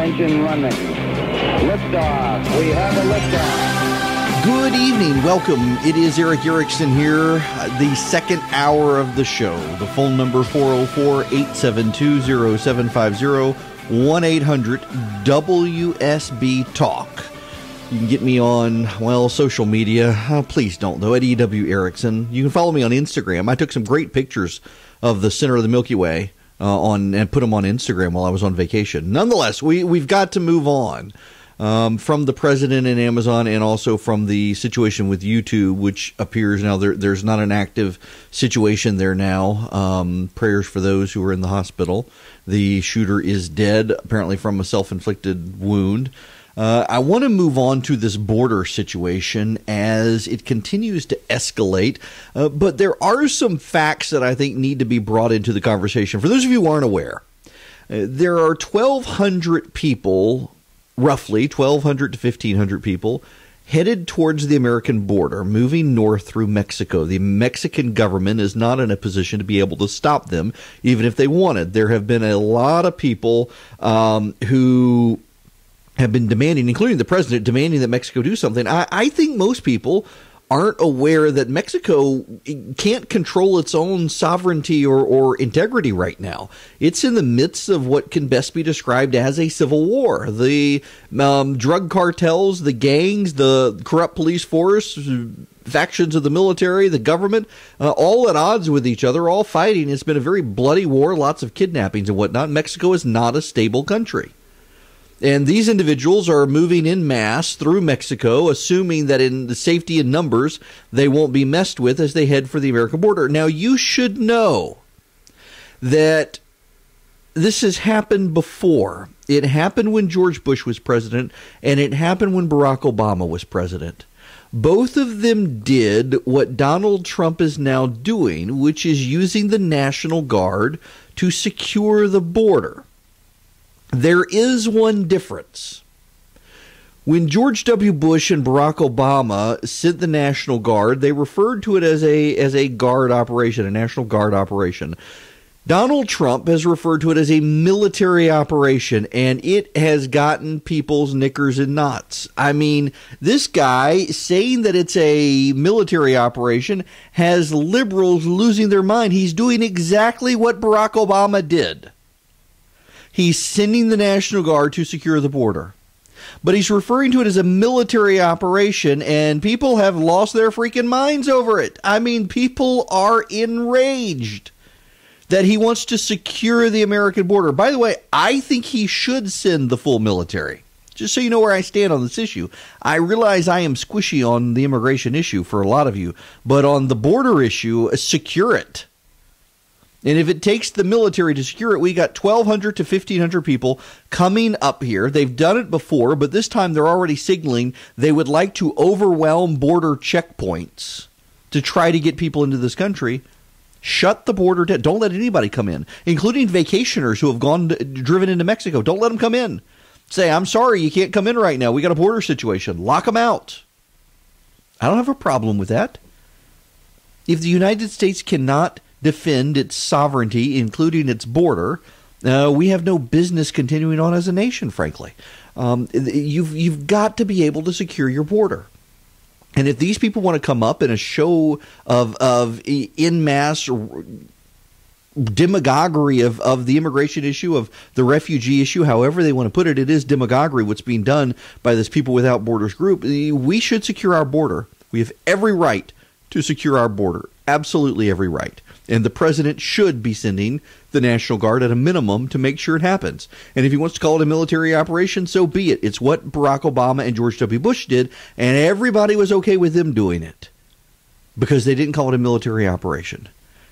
engine running. Liftoff. We have a liftoff. Good evening. Welcome. It is Erick Erickson here, the second hour of the show. The phone number 404-872-0750, 1-800-WSB-TALK. You can get me on, social media. Please don't, though, at EW Erickson. You can follow me on Instagram. I took some great pictures of the center of the Milky Way and put them on Instagram while I was on vacation. Nonetheless, we've got to move on from the president and Amazon, and also from the situation with YouTube, which appears now there's not an active situation there now. Prayers for those who are in the hospital. The shooter is dead, apparently from a self-inflicted wound. I want to move on to this border situation as it continues to escalate, but there are some facts that I think need to be brought into the conversation. For those of you who aren't aware, there are 1,200 people, roughly 1,200 to 1,500 people, headed towards the American border, moving north through Mexico. The Mexican government is not in a position to be able to stop them, even if they wanted. There have been a lot of people who have been demanding, including the president, demanding that Mexico do something. I think most people aren't aware that Mexico can't control its own sovereignty or integrity right now. It's in the midst of what can best be described as a civil war. The drug cartels, the gangs, the corrupt police force, factions of the military, the government, all at odds with each other, all fighting. It's been a very bloody war, lots of kidnappings and whatnot. Mexico is not a stable country. And these individuals are moving en masse through Mexico, assuming that in the safety in numbers, they won't be messed with as they head for the American border. Now, you should know that this has happened before. It happened when George Bush was president, and it happened when Barack Obama was president. Both of them did what Donald Trump is now doing, which is using the National Guard to secure the border. There is one difference. When George W. Bush and Barack Obama sent the National Guard, they referred to it as a guard operation, a National Guard operation. Donald Trump has referred to it as a military operation, and it has gotten people's knickers in knots. I mean, this guy saying that it's a military operation has liberals losing their mind. He's doing exactly what Barack Obama did. He's sending the National Guard to secure the border. But he's referring to it as a military operation, and people have lost their freaking minds over it. I mean, people are enraged that he wants to secure the American border. By the way, I think he should send the full military. Just so you know where I stand on this issue. I realize I am squishy on the immigration issue for a lot of you, but on the border issue, secure it. And if it takes the military to secure it, we got 1,200 to 1,500 people coming up here. They've done it before, but this time they're already signaling they would like to overwhelm border checkpoints to try to get people into this country. Shut the border down. Don't let anybody come in, including vacationers who have driven into Mexico. Don't let them come in. Say, I'm sorry, you can't come in right now. We got a border situation. Lock them out. I don't have a problem with that. If the United States cannot defend its sovereignty, including its border, we have no business continuing on as a nation, frankly. You've got to be able to secure your border. And if these people want to come up in a show of en masse demagoguery of the immigration issue, of the refugee issue, however they want to put it, it is demagoguery what's being done by this People Without Borders group. We should secure our border. We have every right to secure our border. Absolutely every right. And the president should be sending the National Guard at a minimum to make sure it happens. And if he wants to call it a military operation, so be it. It's what Barack Obama and George W. Bush did, and everybody was okay with them doing it because they didn't call it a military operation.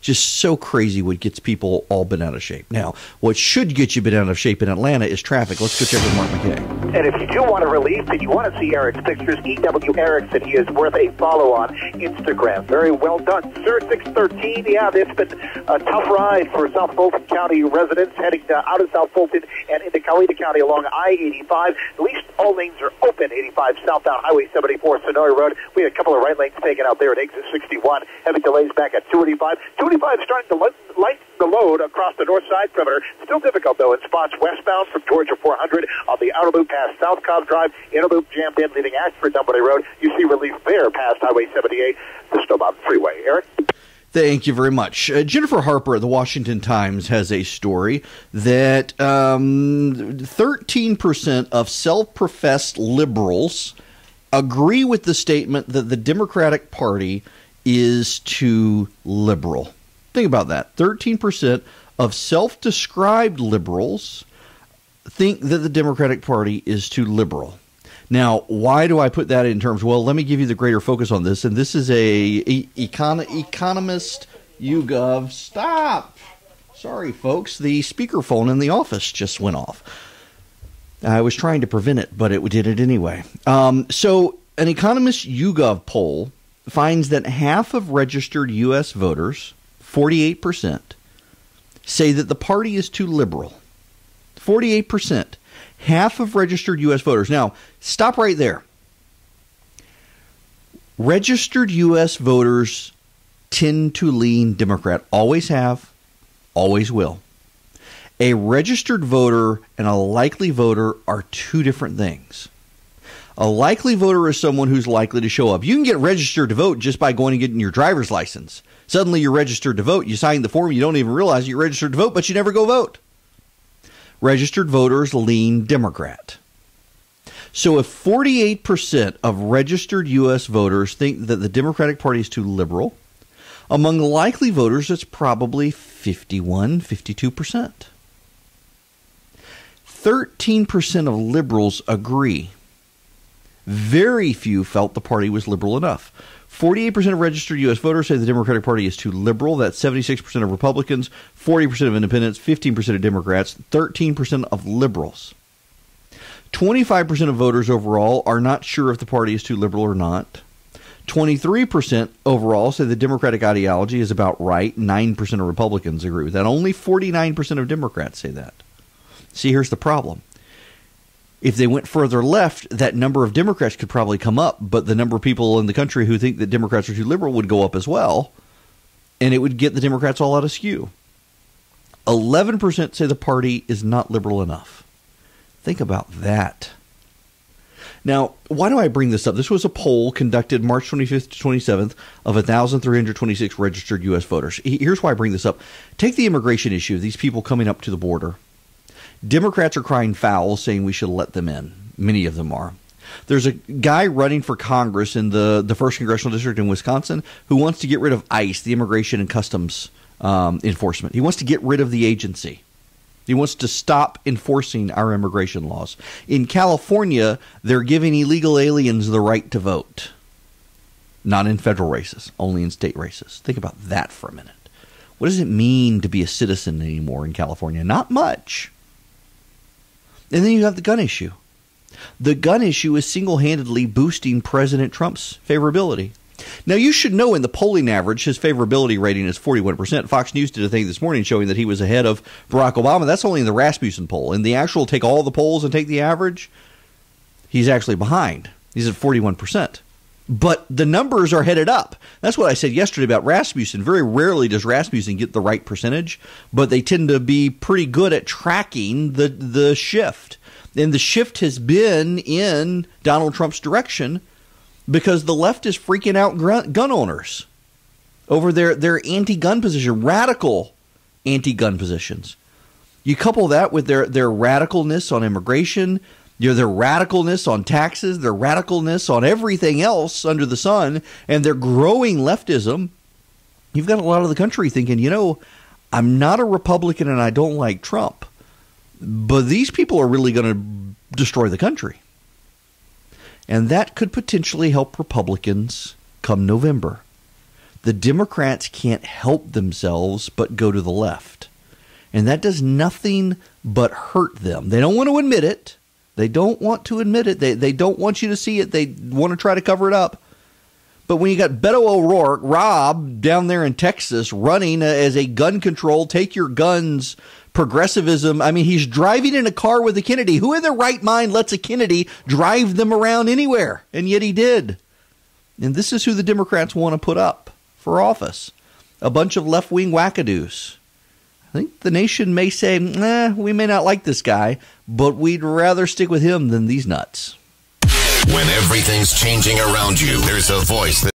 Just so crazy what gets people all bent out of shape. Now, what should get you bent out of shape in Atlanta is traffic. Let's go check with Mark McKay. And if you do want a relief and you want to see Erick's pictures, E.W. Erickson, he is worth a follow on Instagram. Very well done, sir. 613. Yeah, it's been a tough ride for South Fulton County residents heading out of South Fulton and into Coweta County along I-85. At least all lanes are open. 85 southbound Highway 74, Sonoy Road. We had a couple of right lanes taken out there at exit 61. Heavy delays back at 285. 285 starting to the load across the north side perimeter. Still difficult, though, in spots westbound from Georgia 400 on the outer loop past South Cobb Drive. Inner loop jammed in, leaving Ashford Dunwoody Road. You see relief there past Highway 78, the Snow Mountain Freeway. Eric? Thank you very much. Jennifer Harper at the Washington Times has a story that 13% of self-professed liberals agree with the statement that the Democratic Party is too liberal. Think about that. 13% of self-described liberals think that the Democratic Party is too liberal. Now, why do I put that in terms? Well, let me give you the greater focus on this. And this is Economist YouGov. Stop. Sorry, folks. The speakerphone in the office just went off. I was trying to prevent it, but it did it anyway. So an Economist YouGov poll finds that half of registered U.S. voters, 48%, say that the party is too liberal. 48%. Half of registered U.S. voters. Now, stop right there. Registered U.S. voters tend to lean Democrat. Always have, always will. A registered voter and a likely voter are two different things. A likely voter is someone who's likely to show up. You can get registered to vote just by going and getting your driver's license. Suddenly you're registered to vote. You sign the form. You don't even realize you're registered to vote, but you never go vote. Registered voters lean Democrat. So if 48% of registered U.S. voters think that the Democratic Party is too liberal, among likely voters, it's probably 51, 52%. 13% of liberals agree. Very few felt the party was liberal enough. 48% of registered U.S. voters say the Democratic Party is too liberal. That's 76% of Republicans, 40% of independents, 15% of Democrats, 13% of liberals. 25% of voters overall are not sure if the party is too liberal or not. 23% overall say the Democratic ideology is about right. 9% of Republicans agree with that. Only 49% of Democrats say that. See, here's the problem. If they went further left, that number of Democrats could probably come up, but the number of people in the country who think that Democrats are too liberal would go up as well, and it would get the Democrats all out of skew. 11% say the party is not liberal enough. Think about that. Now, why do I bring this up? This was a poll conducted March 25th to 27th of 1,326 registered U.S. voters. Here's why I bring this up. Take the immigration issue, these people coming up to the border. Democrats are crying foul, saying we should let them in. Many of them are. There's a guy running for Congress in the 1st Congressional District in Wisconsin who wants to get rid of ICE, the Immigration and Customs Enforcement. He wants to get rid of the agency. He wants to stop enforcing our immigration laws. In California, they're giving illegal aliens the right to vote. Not in federal races, only in state races. Think about that for a minute. What does it mean to be a citizen anymore in California? Not much. And then you have the gun issue. The gun issue is single-handedly boosting President Trump's favorability. Now, you should know in the polling average, his favorability rating is 41%. Fox News did a thing this morning showing that he was ahead of Barack Obama. That's only in the Rasmussen poll. In the actual take all the polls and take the average, he's actually behind. He's at 41%. But the numbers are headed up. That's what I said yesterday about Rasmussen. Very rarely does Rasmussen get the right percentage, but they tend to be pretty good at tracking the shift. And the shift has been in Donald Trump's direction because the left is freaking out gun owners over their anti-gun position, radical anti-gun positions. You couple that with their radicalness on immigration, their radicalness on taxes, their radicalness on everything else under the sun, and their growing leftism, you've got a lot of the country thinking, I'm not a Republican and I don't like Trump, but these people are really going to destroy the country. And that could potentially help Republicans come November. The Democrats can't help themselves but go to the left. And that does nothing but hurt them. They don't want to admit it. They don't want to admit it. They don't want you to see it. They want to try to cover it up. But when you got Beto O'Rourke, Rob, down there in Texas, running as a gun control, take your guns, progressivism. I mean, he's driving in a car with a Kennedy. Who in their right mind lets a Kennedy drive them around anywhere? And yet he did. And this is who the Democrats want to put up for office. A bunch of left-wing wackadoos. think the nation may say, we may not like this guy, but we'd rather stick with him than these nuts. When everything's changing around you, there's a voice that